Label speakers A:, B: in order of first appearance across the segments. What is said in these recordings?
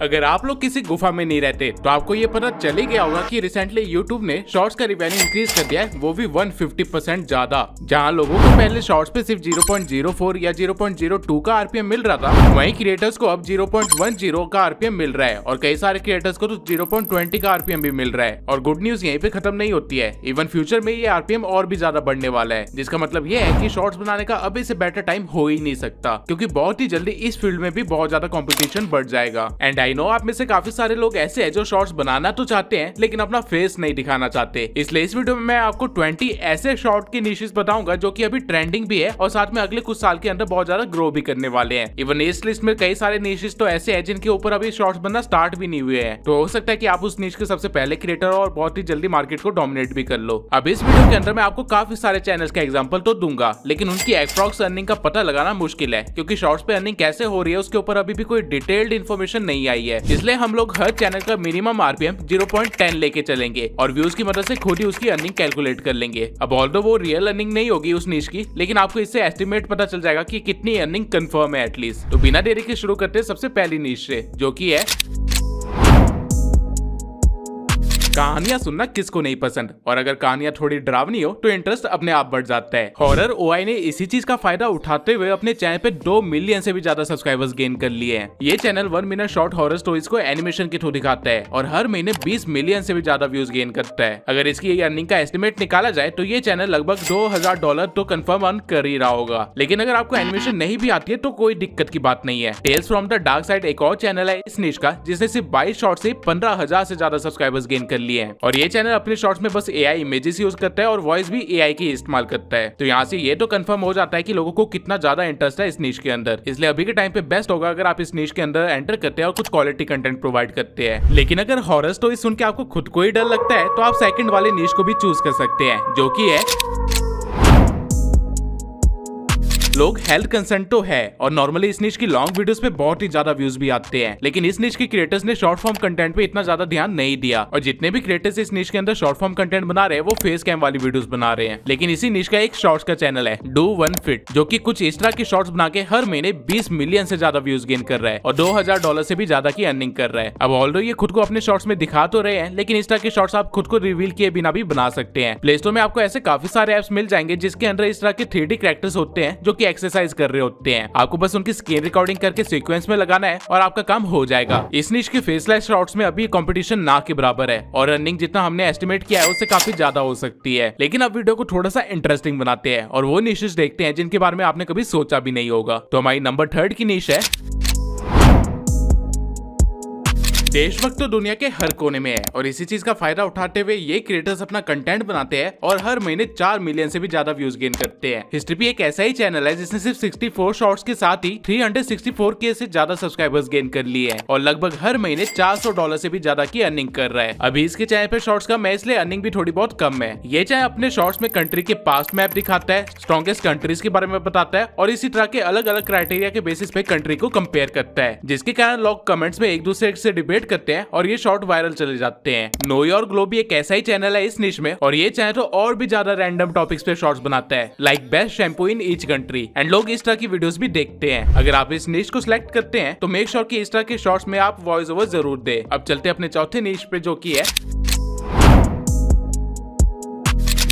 A: अगर आप लोग किसी गुफा में नहीं रहते तो आपको ये पता चल ही गया होगा कि रिसेंटली यूट्यूब ने शॉर्ट्स का रिवेन्यू इंक्रीज कर दिया है, वो भी 150% ज्यादा। जहां लोगों को पहले शॉर्ट्स पे सिर्फ 0.04 या 0.02 का आरपीएम मिल रहा था, वहीं क्रिएटर्स को अब 0.10 का आरपीएम मिल रहा है और कई सारे क्रिएटर्स को तो 0.20 का आरपीएम भी मिल रहा है। और गुड न्यूज यहीं पे खत्म नहीं होती है, इवन फ्यूचर में ये आरपीएम और भी ज्यादा बढ़ने वाला है, जिसका मतलब ये है कि शॉर्ट्स बनाने का अभी से बेटर टाइम हो ही नहीं सकता, क्योंकि बहुत ही जल्दी इस फील्ड में भी बहुत ज्यादा कॉम्पिटिशन बढ़ जाएगा। एंड आई नो आप में से काफी सारे लोग ऐसे हैं जो शॉर्ट्स बनाना तो चाहते हैं लेकिन अपना फेस नहीं दिखाना चाहते। इसलिए इस वीडियो में मैं आपको 20 ऐसे शॉर्ट की निशेस बताऊंगा जो कि अभी ट्रेंडिंग भी है और साथ में अगले कुछ साल के अंदर बहुत ज्यादा ग्रो भी करने वाले हैं। इवन इस लिस्ट में कई सारे निशेस तो ऐसे हैं जिनके ऊपर अभी शॉर्ट्स बनना स्टार्ट भी नहीं हुए हैं, तो हो सकता है कि आप उस निश के सबसे पहले क्रिएटर और बहुत ही जल्दी मार्केट को डोमिनेट भी कर लो। अब इस वीडियो के अंदर मैं आपको काफी सारे चैनल्स का एग्जांपल तो दूंगा, लेकिन उनकी एप्रॉक्स अर्निंग का पता लगाना मुश्किल है, क्योंकि शॉर्ट्स पे अर्निंग कैसे हो रही है उसके ऊपर अभी भी कोई डिटेल्ड इन्फॉर्मेशन नहीं आई है। इसलिए हम लोग हर चैनल का मिनिमम आरपीएम 0.10 लेके चलेंगे और व्यूज की मदद से खुद ही उसकी अर्निंग कैलकुलेट कर लेंगे। अब ऑल्दो वो रियल अर्निंग नहीं होगी उस निश की, लेकिन आपको इससे एस्टिमेट पता चल जाएगा कि कितनी अर्निंग कंफर्म है एटलीस्ट। तो बिना देरी के शुरू करते हैं सबसे पहली निश से, जो कि है कहानियां सुनना किसको नहीं पसंद, और अगर कहानियां थोड़ी डरावनी हो तो इंटरेस्ट अपने आप बढ़ जाता है। हॉरर ओआई ने इसी चीज का फायदा उठाते हुए अपने चैनल पे 2 मिलियन से भी ज्यादा सब्सक्राइबर्स गेन कर लिए हैं। ये channel 1 minute short horror stories को एनिमेशन के थ्रू दिखाता है और हर महीने 20 मिलियन से भी ज्यादा व्यूज गेन करता है। अगर इसकी अर्निंग का एस्टिमेट निकाला जाए तो ये चैनल लगभग $2000 तो कंफर्म अर्न कर ही रहा होगा। लेकिन अगर आपको एनिमेशन नहीं भी आती है तो कोई दिक्कत की बात नहीं है। Tales from the dark side एक और चैनल है इस निश का, जिसने सिर्फ 22 शॉर्ट से 15,000 से ज्यादा सब्सक्राइबर्स गेन कर लिए हैं। और ये चैनल अपने शॉर्ट्स में बस एआई इमेजेस यूज करता है और वॉइस भी एआई की इस्तेमाल करता है। तो यहाँ से ये तो कंफर्म हो जाता है कि लोगों को कितना ज्यादा इंटरेस्ट है इस निश के अंदर। इसलिए अभी के टाइम पे बेस्ट होगा अगर आप इस निश के अंदर एंटर करते हैं और कुछ क्वालिटी कंटेंट प्रोवाइड करते हैं। लेकिन अगर हॉरर स्टोरी सुन के आपको खुद को ही डर लगता है तो आप सेकंड वाले निश को भी चूज कर सकते हैं, जो कि है लोग हेल्थ कंसर्न तो है। और नॉर्मली इस निश की लॉन्ग वीडियोस पे बहुत ही ज्यादा व्यूज भी आते हैं, लेकिन इस निश के क्रिएटर्स ने शॉर्ट फॉर्म कंटेंट पे इतना ज्यादा ध्यान नहीं दिया और जितने भी क्रिएटर्स इस निश के अंदर शॉर्ट फॉर्म कंटेंट बना रहे हैं वो फेस कैम वाली वीडियोस बना रहे हैं। लेकिन इसी निश का एक शॉर्ट्स का चैनल है डू वन फिट, जो कि कुछ इस तरह के शॉर्ट्स बना के हर महीने 20 मिलियन से ज्यादा व्यूज गेन कर रहा है और $2000 से भी ज्यादा की अर्निंग कर रहा है। अब ऑल्दो ये खुद को अपने शॉर्ट्स में दिखा तो रहे हैं, लेकिन इस तरह के शॉर्ट्स आप खुद को रिवील किए बिना भी बना सकते हैं। प्ले स्टोर में आपको ऐसे काफी सारे एप्स मिल जाएंगे जिसके अंदर इस तरह के 3D कैरेक्टर्स होते हैं जो कि एक्सरसाइज कर रहे होते हैं। आपको बस उनकी स्क्रीन रिकॉर्डिंग करके सीक्वेंस में लगाना है और आपका काम हो जाएगा। इस निश के फेसलेस शॉर्ट्स में अभी कंपटीशन ना के बराबर है और अर्निंग जितना हमने एस्टिमेट किया है उससे काफी ज्यादा हो सकती है। लेकिन अब वीडियो को थोड़ा सा इंटरेस्टिंग बनाते हैं और वो निशेस देखते हैं जिनके बारे में आपने कभी सोचा भी नहीं होगा। तो हमारी नंबर 3 की निश है देशभक्त तो दुनिया के हर कोने में है और इसी चीज का फायदा उठाते हुए ये क्रिएटर्स अपना कंटेंट बनाते हैं और हर महीने 4 मिलियन से भी ज्यादा व्यूज गेन करते हैं। हिस्ट्री भी एक ऐसा ही चैनल है जिसने सिर्फ 64 शॉर्ट्स के साथ ही 364K से ज्यादा सब्सक्राइबर्स गेन कर लिए हैं और लगभग हर महीने $400 से भी ज्यादा की अर्निंग कर रहा है। अभी इसके चैनल पे शॉर्ट्स का मैं इसलिए अर्निंग भी थोड़ी बहुत कम है। ये चैनल अपने शॉर्ट्स में कंट्री के पास्ट मैप दिखाता है, स्ट्रॉन्गेस्ट कंट्रीज के बारे में बताता है और इसी तरह के अलग अलग क्राइटेरिया के बेसिस पे कंट्री को कंपेयर करता है, जिसके कारण लोग कमेंट्स में एक दूसरे से डिबेट करते हैं और ये शॉर्ट वायरल चले जाते हैं। नो योर ग्लो भी एक ऐसा ही चैनल है इस निश में और ये चैनल तो और भी ज्यादा रैंडम टॉपिक्स पे शॉर्ट्स बनाता है, like best shampoo in each country, and लोग इस तरह की वीडियोस भी देखते हैं। अगर आप इस निश को सिलेक्ट करते हैं तो मेक श्योर कि इस तरह के शॉर्ट्स में आप वॉइस ओवर जरूर दे। अब चलते हैं अपने चौथे निश पे, जो की है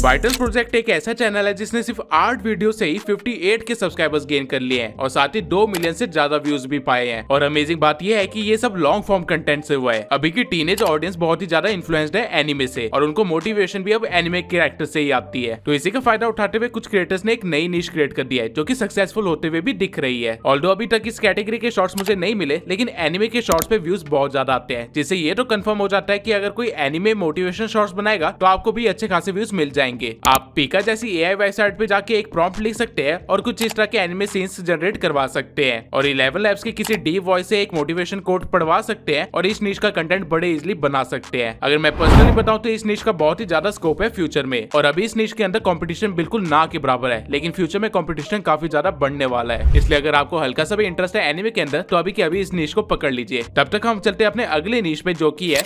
A: वाइटल प्रोजेक्ट। एक ऐसा चैनल है जिसने सिर्फ 8 वीडियो से ही 58 के सब्सक्राइबर्स गेन कर लिए हैं और साथ ही 2 मिलियन से ज्यादा व्यूज भी पाए हैं। और अमेजिंग बात यह है कि ये सब लॉन्ग फॉर्म कंटेंट से हुआ है। अभी की टीनेज ऑडियंस बहुत ही ज्यादा इन्फ्लुएंस्ड है एनिमे से और उनको मोटिवेशन भी अब एनिमे कैरेक्टर से ही आती है। तो इसी का फायदा उठाते हुए कुछ क्रिएटर्स ने एक नई निश क्रिएट कर दिया है जो कि सक्सेसफुल होते हुए भी दिख रही है। ऑल्दो अभी तक इस कैटेगरी के शॉर्ट्स मुझे नहीं मिले, लेकिन एनिमे के शॉर्ट्स पे व्यूज बहुत ज्यादा आते हैं, जिससे ये तो कंफर्म हो जाता है कि अगर कोई एनिमे मोटिवेशन शॉर्ट्स बनाएगा तो आपको भी अच्छे खासे व्यूज मिल जाएंगे। आप का जैसी एआई वेबसाइट पे जाके एक प्रॉम्प्ट लिख सकते हैं और कुछ इस तरह के एनिमे सीन्स जनरेट करवा सकते हैं और 11 लैब्स के किसी डीप वॉइस से एक मोटिवेशन कोट पढ़वा सकते हैं और इस निश का कंटेंट बड़े इजीली बना सकते हैं। अगर मैं पर्सनली बताऊं तो इस निश का बहुत ही ज्यादा स्कोप है फ्यूचर में और अभी इस निश के अंदर कंपटीशन बिल्कुल ना के बराबर है, लेकिन फ्यूचर में कंपटीशन काफी ज्यादा बढ़ने वाला है। इसलिए अगर आपको हल्का सा भी इंटरेस्ट है एनिमे के अंदर तो अभी के अभी इस निश को पकड़ लीजिए। तब तक हम चलते हैं अपने अगले निश पे, जो की है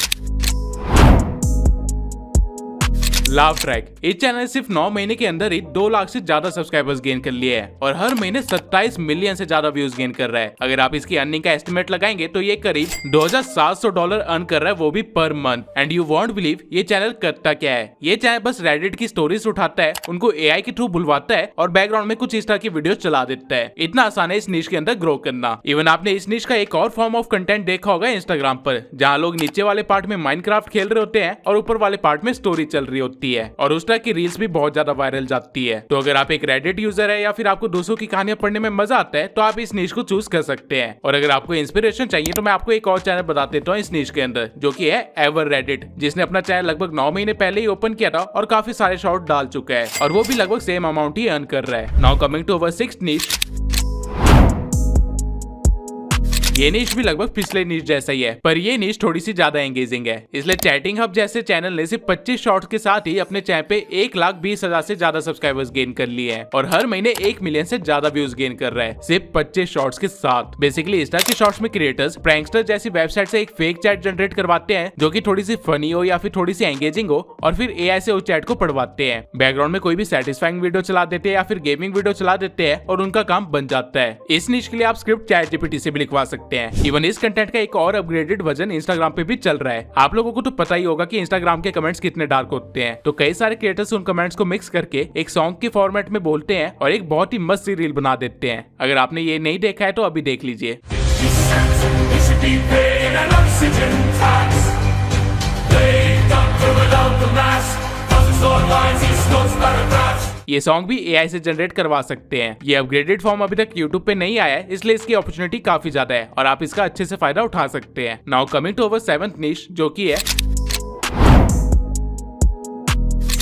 A: लाव ट्रैक, इस चैनल ने सिर्फ 9 महीने के अंदर ही 2 लाख से ज्यादा सब्सक्राइबर्स गेन कर लिए हैं और हर महीने 27 मिलियन से ज्यादा व्यूज गेन कर रहा है। अगर आप इसकी अर्निंग का एस्टिमेट लगाएंगे तो ये करीब $2700 अर्न कर रहा है, वो भी per month. And you won't believe ये चैनल करता क्या है। ये चैनल बस रेडिट की स्टोरीज उठाता है, उनको एआई के थ्रू बुलवाता है और बैकग्राउंड में कुछ इस तरह की वीडियो चला देता है। इतना आसान है इस नीश के अंदर ग्रो करना। इवन आपने इस नीश का एक और फॉर्म ऑफ कंटेंट देखा होगा इंस्टाग्राम पर, जहाँ लोग नीचे वाले पार्ट में माइनक्राफ्ट खेल रहे होते हैं और ऊपर वाले पार्ट में स्टोरी चल रही होती है और उस तरह की रील्स भी बहुत ज्यादा वायरल जाती है। तो अगर आप एक रेडिट यूजर है या फिर आपको दूसरों की कहानियां पढ़ने में मजा आता है तो आप इस नीश को चूज कर सकते हैं। और अगर आपको इंस्पिरेशन चाहिए तो मैं आपको एक और चैनल बता देता हूँ इस नीश के अंदर, जो कि है एवर रेडिट, जिसने अपना चैनल लगभग 9 महीने पहले ही ओपन किया था और काफी सारे शॉर्ट डाल चुका है और वो भी लगभग सेम अमाउंट ही अर्न कर रहा है। Now coming to our sixth niche. ये नीश भी लगभग पिछले नीश जैसा ही है, पर ये नीश थोड़ी सी ज्यादा एंगेजिंग है। इसलिए चैटिंग हब जैसे चैनल ने सिर्फ 25 शॉर्ट्स के साथ ही अपने चैनल पे 1,20,000 से ज्यादा सब्सक्राइबर्स गेन कर लिए हैं और हर महीने 1 मिलियन से ज्यादा व्यूज गेन कर रहा है सिर्फ 25 शॉर्ट्स के साथ। बेसिकली इस तरह के शॉर्ट्स में क्रिएटर्स प्रैंकस्टर जैसी वेबसाइट से एक फेक चैट जनरेट करवाते हैं जो कि थोड़ी सी फनी हो या फिर थोड़ी सी एंगेजिंग हो और फिर एआई से उस चैट को पढ़वाते हैं। बैकग्राउंड में कोई भी सेटिस्फाइंग वीडियो चला देते हैं या फिर गेमिंग वीडियो चला देते हैं और उनका काम बन जाता है। इस नीश के लिए आप स्क्रिप्ट चैट जीपीटी से भी लिखवा सकते हैं। इवन इस कंटेंट का एक और अपग्रेडेड वर्जन इंस्टाग्राम पे भी चल रहा है। आप लोगों को तो पता ही होगा कि इंस्टाग्राम के कमेंट्स कितने डार्क होते हैं, तो कई सारे क्रिएटर्स उन कमेंट्स को मिक्स करके एक सॉन्ग के फॉर्मेट में बोलते हैं और एक बहुत ही मस्त सी रील बना देते हैं। अगर आपने ये नहीं देखा है तो अभी देख लीजिए। ये सॉन्ग भी एआई से जनरेट करवा सकते हैं। ये अपग्रेडेड फॉर्म अभी तक यूट्यूब पे नहीं आया है, इसलिए इसकी अपॉर्चुनिटी काफी ज्यादा है और आप इसका अच्छे से फायदा उठा सकते हैं। Now coming to our 7th niche, जो कि है,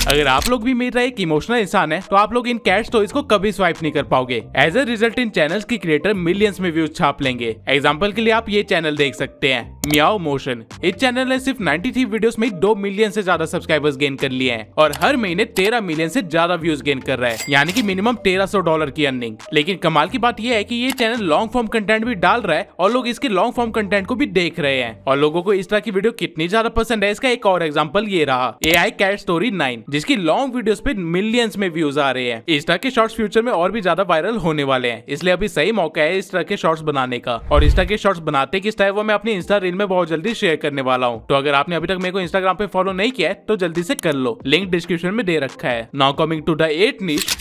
A: अगर आप लोग भी मेरा एक इमोशनल इंसान है तो आप लोग इन कैट स्टोरीज को कभी स्वाइप नहीं कर पाओगे। As a result in channels की क्रिएटर मिलियंस में व्यूज छाप लेंगे। एग्जांपल के लिए आप ये चैनल देख सकते हैं, मियाओ मोशन। इस चैनल ने सिर्फ 93 वीडियोस में 2 मिलियन से ज्यादा सब्सक्राइबर्स गेन कर लिए हैं और हर महीने 13 मिलियन से ज्यादा व्यूज गेन कर रहा है, यानी कि मिनिमम $1300 की अर्निंग। लेकिन कमाल की बात यह है कि ये चैनल लॉन्ग फॉर्म कंटेंट भी डाल रहा है और लोग इसके लॉन्ग फॉर्म कंटेंट को भी देख रहे हैं और लोगों को इस तरह की वीडियो कितनी ज्यादा पसंद है इसका एक और एग्जाम्पल ये रहा, AI कैट स्टोरी 9, जिसकी लॉन्ग वीडियोस पे मिलियंस में व्यूज आ रहे हैं। इस तरह के शॉर्ट्स फ्यूचर में और भी ज्यादा वायरल होने वाले हैं, इसलिए अभी सही मौका है इस तरह के शॉर्ट्स बनाने का। और इस तरह के शॉर्ट्स बनाते किस तरह वो मैं अपनी इंस्टा रील में बहुत जल्दी शेयर करने वाला हूँ। तो अगर आपने अभी तक मेरे को इंस्टाग्राम पे फॉलो नहीं किया है तो जल्दी से कर लो, लिंक डिस्क्रिप्शन में दे रखा है। Now coming to the 8th niche.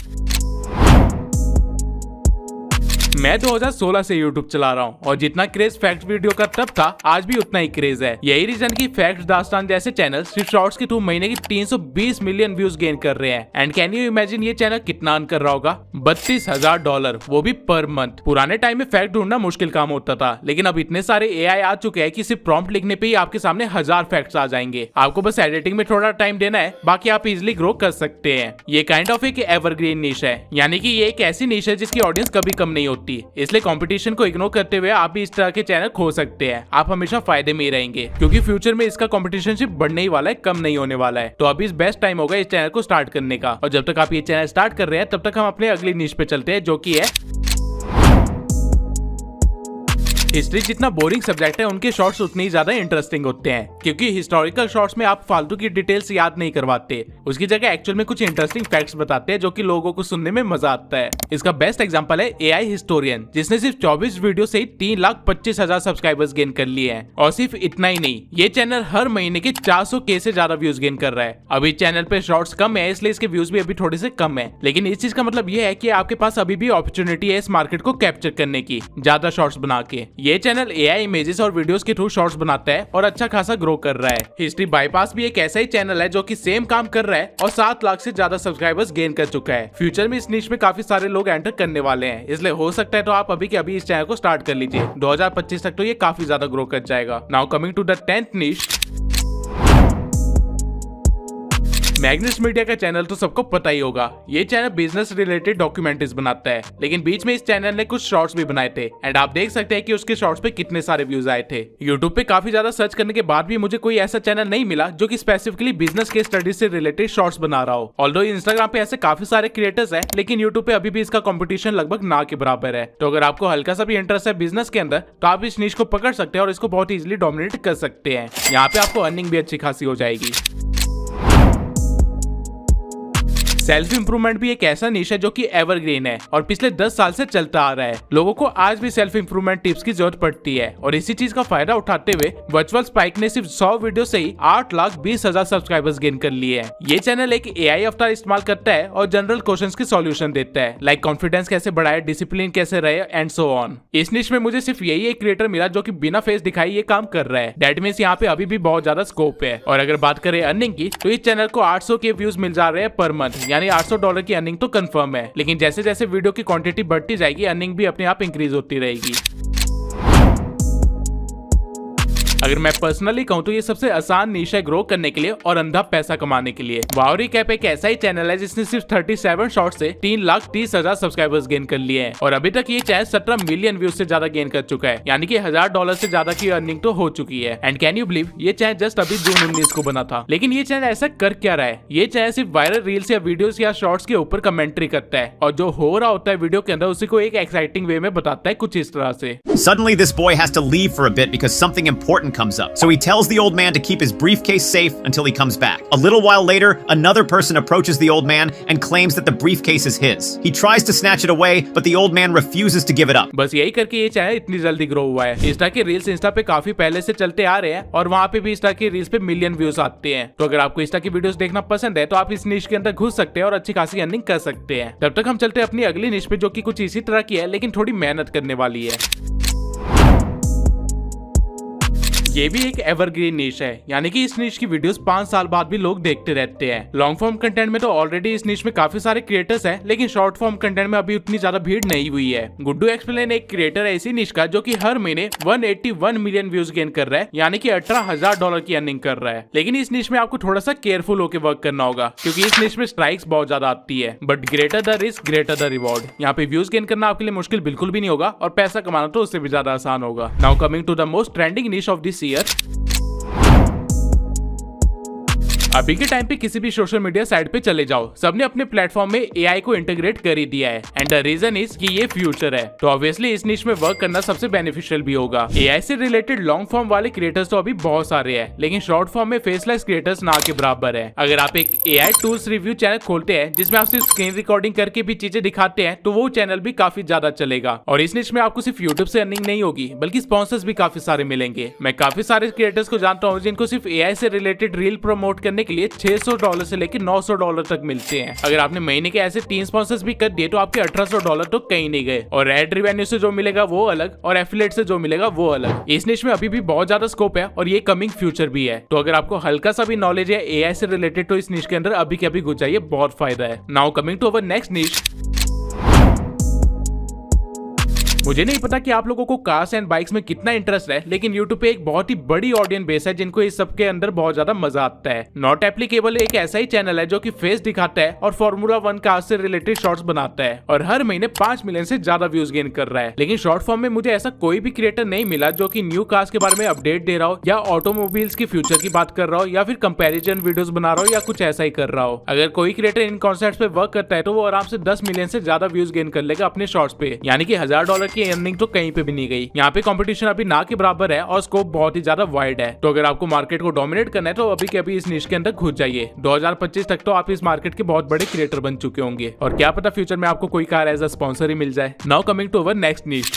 A: मैं 2016 से YouTube चला रहा हूँ और जितना क्रेज फैक्ट वीडियो का तब था आज भी उतना ही क्रेज है। यही रीजन की फैक्ट दास्तान जैसे चैनल सिर्फ शॉर्ट्स के थ्रू महीने की 320 मिलियन व्यूज गेन कर रहे हैं। एंड कैन यू इमेजिन ये चैनल कितना अर्न कर रहा होगा? $32,000, वो भी पर मंथ। पुराने टाइम में फैक्ट ढूंढना मुश्किल काम होता था, लेकिन अब इतने सारे AI आ चुके हैं कि सिर्फ प्रॉम्प्ट लिखने पे ही आपके सामने 1000 फैक्ट्स आ जाएंगे। आपको बस एडिटिंग में थोड़ा टाइम देना है, बाकी आप इजिली ग्रो कर सकते हैं। ये काइंड ऑफ एक एवरग्रीन नीश है, यानी कि ये एक ऐसी नीश है जिसकी ऑडियंस कभी कम नहीं होती। इसलिए कंपटीशन को इग्नोर करते हुए आप भी इस तरह के चैनल खोल सकते हैं। आप हमेशा फायदे में ही रहेंगे क्योंकि फ्यूचर में इसका कंपटीशन सिर्फ बढ़ने ही वाला है, कम नहीं होने वाला है। तो अभी इस बेस्ट टाइम होगा इस चैनल को स्टार्ट करने का। और जब तक आप ये चैनल स्टार्ट कर रहे हैं तब तक हम अपने अगली नीश पे चलते हैं, जो कि है हिस्ट्री। जितना बोरिंग सब्जेक्ट है उनके शॉर्ट्स उतने ही ज्यादा इंटरेस्टिंग होते हैं, क्योंकि हिस्टोरिकल शॉर्ट्स में आप फालतू की डिटेल्स याद नहीं करवाते, उसकी जगह एक्चुअल में कुछ इंटरेस्टिंग फैक्ट्स बताते हैं जो कि लोगों को सुनने में मजा आता है। इसका बेस्ट एग्जांपल है AI हिस्टोरियन, जिसने सिर्फ 24 वीडियो से 3,25,000 सब्सक्राइबर्स गेन कर लिए हैं। और सिर्फ इतना ही नहीं, ये चैनल हर महीने के 400K से ज्यादा व्यूज गेन कर रहा है। अभी चैनल पे शॉर्ट्स कम है इसलिए इसके व्यूज भी अभी थोड़े से कम है, लेकिन इस चीज का मतलब ये है कि आपके पास अभी भी अपॉर्चुनिटी है इस मार्केट को कैप्चर करने की, ज्यादा शॉर्ट्स बना के। ये चैनल AI इमेजेस और वीडियोस के थ्रू शॉर्ट्स बनाता है और अच्छा खासा ग्रो कर रहा है। हिस्ट्री बाईपास भी एक ऐसा ही चैनल है जो कि सेम काम कर रहा है और 7 लाख से ज्यादा सब्सक्राइबर्स गेन कर चुका है। फ्यूचर में इस नीश में काफी सारे लोग एंटर करने वाले हैं, इसलिए हो सकता है तो आप अभी के अभी इस चैनल को स्टार्ट कर लीजिए। 2025 तक तो ये काफी ज्यादा ग्रो कर जाएगा। Now coming to the 10th niche. Magnus media का चैनल तो सबको पता ही होगा। ये चैनल बिजनेस रिलेटेड डॉक्यूमेंट्रीज बनाता है, लेकिन बीच में इस चैनल ने कुछ शॉर्ट्स भी बनाए थे एंड आप देख सकते हैं कि उसके शॉर्ट्स पे कितने सारे व्यूज आए थे। यूट्यूब पे काफी ज्यादा सर्च करने के बाद भी मुझे कोई ऐसा चैनल नहीं मिला जो कि स्पेसिफिकली बिजनेस के स्टडीज से रिलेटेड शॉर्ट्स बना रहा हो। ऑल्दो इंस्टाग्राम पे ऐसे काफी सारे क्रिएटर्स हैं, लेकिन यूट्यूब पे अभी भी इसका कॉम्पिटिशन लगभग ना के बराबर है। तो अगर आपको हल्का सा भी इंटरेस्ट है बिजनेस के अंदर तो आप इस नीश को पकड़ सकते हैं और इसको बहुत इजिली डोमिनेट कर सकते हैं। यहाँ पे आपको अर्निंग भी अच्छी खासी हो जाएगी। सेल्फ इंप्रूवमेंट भी एक ऐसा निश है जो कि एवरग्रीन है और पिछले 10 साल से चलता आ रहा है। लोगों को आज भी सेल्फ इंप्रूवमेंट टिप्स की जरूरत पड़ती है और इसी चीज का फायदा उठाते हुए वर्चुअल स्पाइक ने सिर्फ 100 वीडियो से ही 8,20,000 सब्सक्राइबर्स गेन कर लिए हैं। ये चैनल एक AI अवतार इस्तेमाल करता है और जनरल क्वेश्चंस के सॉल्यूशन देता है, लाइक कॉन्फिडेंस कैसे बढ़ाए, डिसिप्लिन कैसे रहे एंड सो ऑन। इस निश में मुझे सिर्फ यही एक क्रिएटर मिला जो कि बिना फेस दिखाई ये काम कर रहा है। दैट मींस यहाँ पे अभी भी बहुत ज्यादा स्कोप है। और अगर बात करें अर्निंग की तो इस चैनल को 800 के व्यूज मिल जा रहे हैं पर मंथ, यानी $800 की अर्निंग तो कंफर्म है। लेकिन जैसे जैसे वीडियो की क्वांटिटी बढ़ती जाएगी अर्निंग भी अपने आप इंक्रीज होती रहेगी। अगर मैं पर्सनली कहूँ तो ये सबसे आसान निश है ग्रो करने के लिए और अंधा पैसा कमाने के लिए। वाओ रिकैप एक ऐसा ही चैनल है जिसने सिर्फ 37 शॉर्ट से 3,30,000 सब्सक्राइबर्स गेन कर लिए हैं और अभी तक ये चैनल 17 मिलियन व्यूज से ज्यादा गेन कर चुका है, यानी कि $1,000 से ज्यादा की अर्निंग तो हो चुकी है। एंड कैन यू बिलीव ये चैनल जस्ट अभी जून 19 को बना था। लेकिन ये चैनल ऐसा कर क्या रहा है? ये चैनल सिर्फ वायरल रील्स या वीडियोस या शॉर्ट्स के ऊपर कमेंट्री करता है और जो हो रहा होता है वीडियो के अंदर उसी को एक एक्साइटिंग वे में बताता है, कुछ इस तरह से।
B: Suddenly this boy has to leave for a bit because something important comes up. So he tells the old man to keep his briefcase safe until he comes back. A little while later, another person approaches the old man and claims that the briefcase is his. He tries to snatch it away, but the old man refuses to give it up.
A: बस यही करके ये channel इतनी जल्दी grow हुआ है। Insta के reels Insta पे काफी पहले से चलते आ रहे हैं और वहाँ पे भी इंस्टा की रील्स पे मिलियन व्यूज आते हैं। तो अगर आपको इंस्टा की वीडियोस देखना पसंद है तो आप इस निश के अंदर घुस सकते हैं और अच्छी खासी अर्निंग कर सकते हैं। तब तक हम चलते हैं अपनी अगली निश पे जो कि कुछ इसी तरह की है लेकिन थोड़ी मेहनत करने वाली है। ये भी एक एवरग्रीन निश है, यानी कि इस निश की वीडियोस 5 साल बाद भी लोग देखते रहते हैं। लॉन्ग फॉर्म कंटेंट में तो ऑलरेडी इस निश में काफी सारे क्रिएटर्स हैं, लेकिन शॉर्ट फॉर्म कंटेंट में अभी उतनी ज्यादा भीड़ नहीं हुई है। गुड्डू एक्सप्लेन एक क्रिएटर है इसी निश का जो कि हर महीने 181 मिलियन व्यूज गेन कर रहा है, यानी कि $18,000 की अर्निंग कर रहा है। लेकिन इस निश में आपको थोड़ा सा केयरफुल होकर वर्क करना होगा क्योंकि इस निश में स्ट्राइक्स बहुत ज्यादा आती है, but greater the risk greater the reward. यहाँ पे व्यूज गेन करना आपके लिए मुश्किल बिल्कुल भी नहीं होगा और पैसा कमाना तो उससे भी ज्यादा आसान होगा। Now coming to the most trending niche of this year. अभी के टाइम पे किसी भी सोशल मीडिया साइट पे चले जाओ, सबने अपने प्लेटफॉर्म में AI को इंटीग्रेट कर ही दिया है एंड द रीजन इज कि ये फ्यूचर है। तो ऑब्वियसली इस निश में वर्क करना सबसे बेनिफिशियल भी होगा। AI से रिलेटेड लॉन्ग फॉर्म वाले क्रिएटर्स तो अभी बहुत सारे हैं, लेकिन शॉर्ट फॉर्म में फेसलेस क्रिएटर्स ना के बराबर है। अगर आप एक AI टूल्स रिव्यू चैनल खोलते हैं जिसमें आप सिर्फ स्क्रीन रिकॉर्डिंग करके भी चीजें दिखाते हैं तो वो चैनल भी काफी ज्यादा चलेगा। और इस निश में आपको सिर्फ यूट्यूब से अर्निंग नहीं होगी बल्कि स्पॉन्सर्स भी काफी सारे मिलेंगे। मैं काफी सारे क्रिएटर्स को जानता हूँ जिनको सिर्फ AI से रिलेटेड रील प्रमोट करने के लिए $600 से लेकर $900 तक मिलते हैं। अगर आपने महीने के ऐसे 3 स्पॉन्सर्स भी कर दिए तो आपके $1800 तो कहीं नहीं गए। और एड रेवेन्यू से जो मिलेगा वो अलग और एफिलिएट से जो मिलेगा वो अलग। इस निश में अभी भी बहुत ज्यादा स्कोप है और ये कमिंग फ्यूचर भी है। तो अगर आपको हल्का सा भी नॉलेज है AI से रिलेटेड तो इस निश के अंदर अभी के अभी घुस जाइए, बहुत फायदा है। Now coming to our next niche. मुझे नहीं पता कि आप लोगों को कार्स एंड बाइक्स में कितना इंटरेस्ट है, लेकिन YouTube पे एक बहुत ही बड़ी ऑडियंस बेस है जिनको इस सब के अंदर बहुत ज्यादा मजा आता है। नॉट एप्लीकेबल एक ऐसा ही चैनल है जो कि फेस दिखाता है और फॉर्मूला 1 कार्स से रिलेटेड शॉर्ट्स बनाता है और हर महीने 5 मिलियन से ज्यादा व्यूज गेन कर रहा है। लेकिन शॉर्ट फॉर्म में मुझे ऐसा कोई भी क्रिएटर नहीं मिला जो कि न्यू कार्स के बारे में अपडेट दे रहा हो या ऑटोमोबाइल्स की फ्यूचर की बात कर रहा हो या फिर कंपेरिजन वीडियोस बना रहा हो या कुछ ऐसा ही कर रहा हो। अगर कोई क्रिएटर इन कॉन्सेप्ट्स पे वर्क करता है तो वो आराम से 10 मिलियन से ज्यादा व्यूज गेन कर लेगा अपने शॉर्ट्स पे, यानी कि $1,000 की अर्निंग तो कहीं पे भी नहीं गई। यहाँ पे कंपटीशन अभी ना के बराबर है और स्कोप बहुत ही ज्यादा वाइड है। तो अगर आपको मार्केट को डोमिनेट करना है तो अभी के अभी इस निश के अंदर घुस जाइए। 2025 तक तो आप इस मार्केट के बहुत बड़े क्रिएटर बन चुके होंगे और क्या पता फ्यूचर में आपको कोई कार एज अ स्पॉन्सर ही मिल जाए। Now coming to our next niche.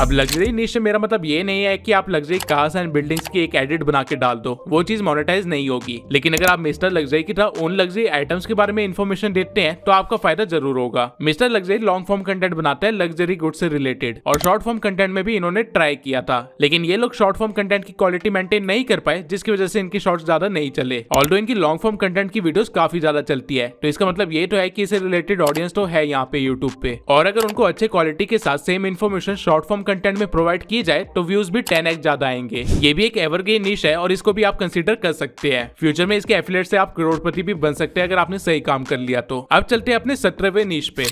A: अब लग्जरी निश से मेरा मतलब ये नहीं है कि आप लग्जरी कार्स एंड बिल्डिंग्स की एक एडिट बना के डाल दो, वो चीज मोनेटाइज नहीं होगी। लेकिन अगर आप मिस्टर लग्जरी की तरह उन लग्जरी आइटम्स के बारे में इन्फॉर्मेशन देते हैं तो आपका फायदा जरूर होगा। Mister luxury long form content बनाता है लग्जरी गुड्स से रिलेटेड और शॉर्ट फॉर्म कंटेंट में भी इन्होंने ट्राई किया था, लेकिन ये लोग शॉर्ट फॉर्म कंटेंट की क्वालिटी मेंटेन नहीं कर पाए जिसकी वजह से इनकी शॉर्ट्स ज्यादा नहीं चले। ऑल्दो इनकी लॉन्ग फॉर्म कंटेंट की वीडियोस काफी ज्यादा चलती है, तो इसका मतलब ये तो है कि इससे रिलेटेड ऑडियंस तो है यहाँ पे यूट्यूब पे। और अगर उनको अच्छे क्वालिटी के साथ same information short form content में प्रोवाइड की जाए तो व्यूज भी 10x ज्यादा आएंगे। ये भी एक एवरग्रीन निश है और इसको भी आप कंसीडर कर सकते हैं। फ्यूचर में इसके एफिलिएट से आप करोड़पति भी बन सकते हैं अगर आपने सही काम कर लिया तो। अब चलते हैं अपने 17वें निश पे।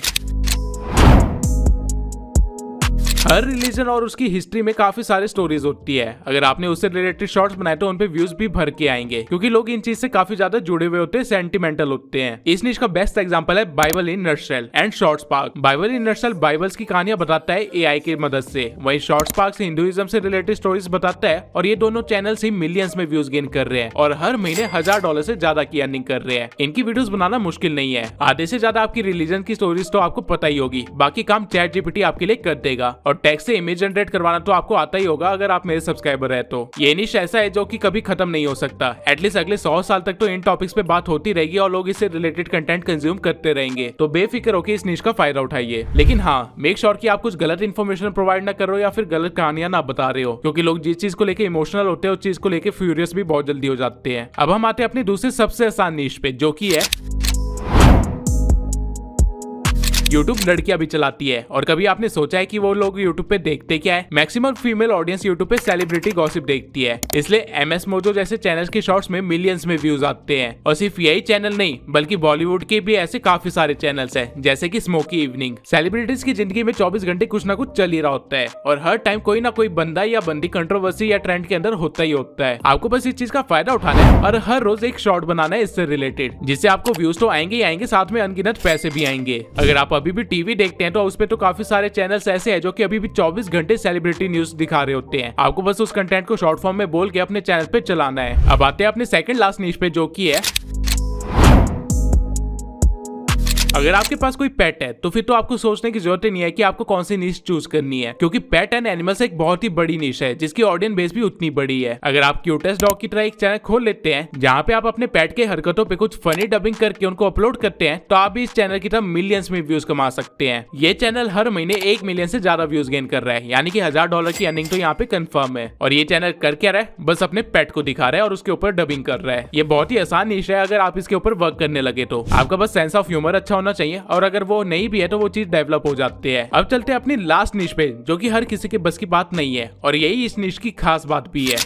A: हर रिलीजन और उसकी हिस्ट्री में काफी सारे स्टोरीज होती है। अगर आपने उससे रिलेटेड शॉर्ट्स बनाए तो उन पे व्यूज भी भर के आएंगे, क्योंकि लोग इन चीज से काफी ज्यादा जुड़े हुए होते हैं, सेंटिमेंटल होते हैं। इस निश का बेस्ट एग्जांपल है Bible in nutshell and shorts park. Bible in nutshell Bibles की कहानियां बताता है एआई की मदद से, वहीं शॉर्ट्स पार्क से हिंदुइज्म से रिलेटेड स्टोरीज बताता है, और ये दोनों चैनल ही मिलियंस में व्यूज गेन कर रहे हैं और हर महीने $1000 से ज्यादा की अर्निंग कर रहे हैं। इनकी वीडियोस बनाना मुश्किल नहीं है। आधे से ज्यादा आपकी रिलीजन की स्टोरीज तो आपको पता ही होगी, बाकी काम चैट जीपीटी आपके लिए कर देगा। और टेक्स्ट से इमेज जनरेट करवाना तो आपको आता ही होगा अगर आप मेरे सब्सक्राइबर है तो। ये निश ऐसा है जो कि कभी खत्म नहीं हो सकता। एटलीस्ट अगले 100 साल तक तो इन टॉपिक्स पे बात होती रहेगी और लोग इससे रिलेटेड कंटेंट कंज्यूम करते रहेंगे। तो बेफिक्र होकर इस निश का फायदा उठाइए, लेकिन हाँ, मेक श्योर कि आप कुछ गलत इन्फॉर्मेशन प्रोवाइड ना कर रहे हो या फिर गलत कहानियां ना बता रहे हो, क्योंकि लोग जिस चीज को लेकर इमोशनल होते हैं उस चीज को लेकर फ्यूरियस भी बहुत जल्दी हो जाते हैं। अब हम आते हैं अपनी दूसरी सबसे आसान निश पे, जो कि है यूट्यूब लड़कियां भी चलाती है। और कभी आपने सोचा है कि वो लोग यूट्यूब पे देखते क्या है? मैक्सिमम फीमेल ऑडियंस यूट्यूब पे सेलिब्रिटी गॉसिप देखती है, इसलिए MS मोजो जैसे चैनल्स के शॉर्ट्स में मिलियंस में व्यूज आते हैं। और सिर्फ यही चैनल नहीं, बल्कि बॉलीवुड के भी ऐसे काफी सारे चैनल्स हैं, जैसे कि स्मोकी इवनिंग। सेलिब्रिटीज की जिंदगी में 24 घंटे कुछ ना कुछ चल ही रहा होता है, और हर टाइम कोई ना कोई बंदा या बंदी कंट्रोवर्सी या ट्रेंड के अंदर होता ही होता है। आपको बस इस चीज का फायदा उठाना है और हर रोज एक शॉर्ट बनाना है इससे रिलेटेड, जिससे आपको व्यूज तो आएंगे ही आएंगे, साथ में अनगिनत पैसे भी आएंगे। अगर आप अभी भी टीवी देखते हैं तो उस पे तो काफी सारे चैनल्स ऐसे हैं जो कि अभी भी 24 घंटे सेलिब्रिटी न्यूज दिखा रहे होते हैं। आपको बस उस कंटेंट को शॉर्ट फॉर्म में बोल के अपने चैनल पे चलाना है। अब आते हैं अपने सेकंड लास्ट निश पे, जो कि है अगर आपके पास कोई पेट है तो फिर तो आपको सोचने की जरूरत ही नहीं है कि आपको कौन सी निश चूज करनी है, क्योंकि पेट एंड एनिमल्स एक बहुत ही बड़ी निश है जिसकी ऑडियंस बेस भी उतनी बड़ी है। अगर आप क्यूटेस्ट डॉग की तरह एक चैनल खोल लेते हैं जहाँ पे आप अपने पेट के हरकतों पे कुछ फनी डबिंग करके उनको अपलोड करते हैं, तो आप भी इस चैनल की तरह मिलियंस में व्यूज कमा सकते हैं। ये चैनल हर महीने 1 मिलियन से ज्यादा व्यूज गेन कर रहा है, यानी कि $1000 की अर्निंग तो यहाँ पे कंफर्म है। और ये चैनल कर क्या रहा है? बस अपने पेट को दिखा रहा है और उसके ऊपर डबिंग कर रहा है। ये बहुत ही आसान निश है अगर आप इसके ऊपर वर्क करने लगे तो। आपका बस सेंस ऑफ ह्यूमर अच्छा होना चाहिए, और अगर वो नहीं भी है तो वो चीज डेवलप हो जाती है। अब चलते हैं अपनी लास्ट निश पे, जो कि हर किसी के बस की बात नहीं है, और यही इस निश की खास बात भी है।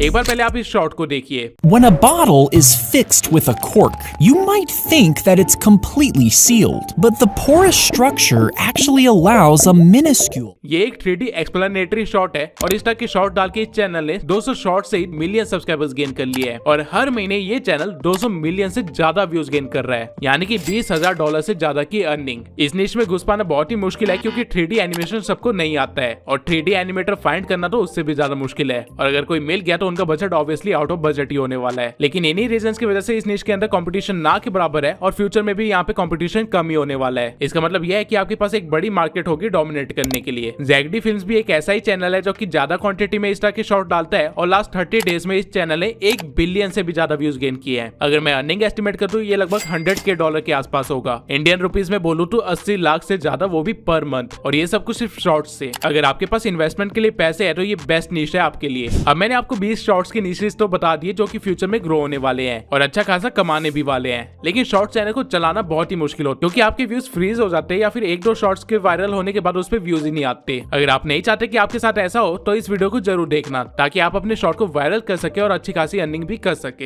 A: एक बार पहले आप इस शॉट को देखिए।
C: When a bottle is fixed with a cork, you might think that it's completely sealed, but the porous structure actually allows a minuscule.
A: ये एक 3D एक्सप्लेनेटरी शॉट है, और इस तरह के शॉट डाल के इस चैनल ने 200 शॉट से मिलियन सब्सक्राइबर्स गेन कर लिए हैं, और हर महीने ये चैनल 200 मिलियन से ज्यादा व्यूज गेन कर रहा है, यानी कि $20,000 से ज्यादा की अर्निंग। इस निश में घुस पाना बहुत ही मुश्किल है, क्योंकि 3D एनिमेशन सबको नहीं आता है, और 3D एनिमेटर फाइंड करना तो उससे भी ज्यादा मुश्किल है, और अगर कोई मिल गया तो उनका budget obviously out of budget ही होने वाला है। लेकिन इन्हीं रीजंस की वजह से इस निश के अंदर कंपटीशन ना के बराबर है, और फ्यूचर में भी यहाँ पे कंपटीशन कम ही होने वाला है। इसका मतलब यह है कि आपके पास एक बड़ी मार्केट होगी डोमिनेट करने के लिए। ZD फिल्म्स भी एक ऐसा ही चैनल है जो कि ज्यादा क्वांटिटी में इस तरह के शॉट डालता है, और लास्ट 30 डेज में इस चैनल ने 1 बिलियन से भी ज्यादा व्यूज गेन किए हैं। अगर मैं अर्निंग एस्टिमेट कर दूं, ये लगभग $100K के आसपास होगा। इंडियन रुपीज में बोलूं तो 80 लाख से ज्यादा, वो भी पर मंथ, और ये सब कुछ सिर्फ शॉर्ट्स से। अगर आपके पास इन्वेस्टमेंट के लिए पैसे है तो ये बेस्ट निश है आपके लिए। अब मैंने आपको 20 शॉर्ट्स की निशेस तो बता दिए जो कि फ्यूचर में ग्रो होने वाले हैं और अच्छा खासा कमाने भी वाले हैं, लेकिन शॉर्ट चैनल को चलाना बहुत ही मुश्किल होता है, क्योंकि आपके व्यूज फ्रीज हो जाते हैं या फिर 1-2 शॉर्ट्स के वायरल होने के बाद उस पर व्यूज ही नहीं आते। अगर आप नहीं चाहते कि आपके साथ ऐसा हो तो इस वीडियो को जरूर देखना, ताकि आप अपने शॉर्ट को वायरल कर सके और अच्छी खासी अर्निंग भी कर सके।